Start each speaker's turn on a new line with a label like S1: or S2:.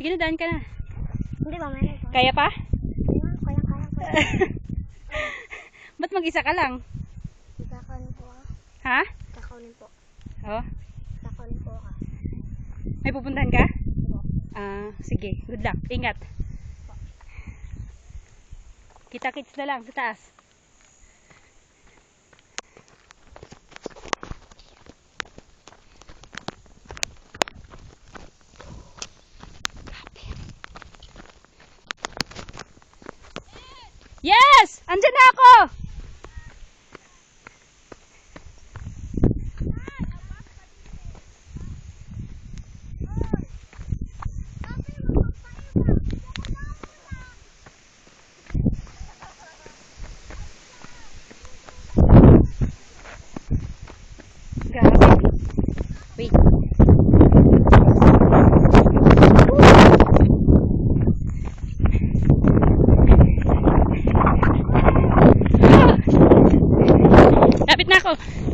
S1: Sige na, daan ka na.
S2: Hindi ba, meron po.
S1: Kaya pa?
S2: Kaya po.
S1: Ba't mag-isa ka lang?
S2: Kakanin po ako.
S1: Ha?
S2: Kakanin po.
S1: Oh,
S2: Kakanin po ako.
S1: may pupuntahan ka? Sige. Good luck. Ingat. Kita-kits na lang sa taas. Yes! Andyan na ako! Grabe. Wait. Lapit na ako.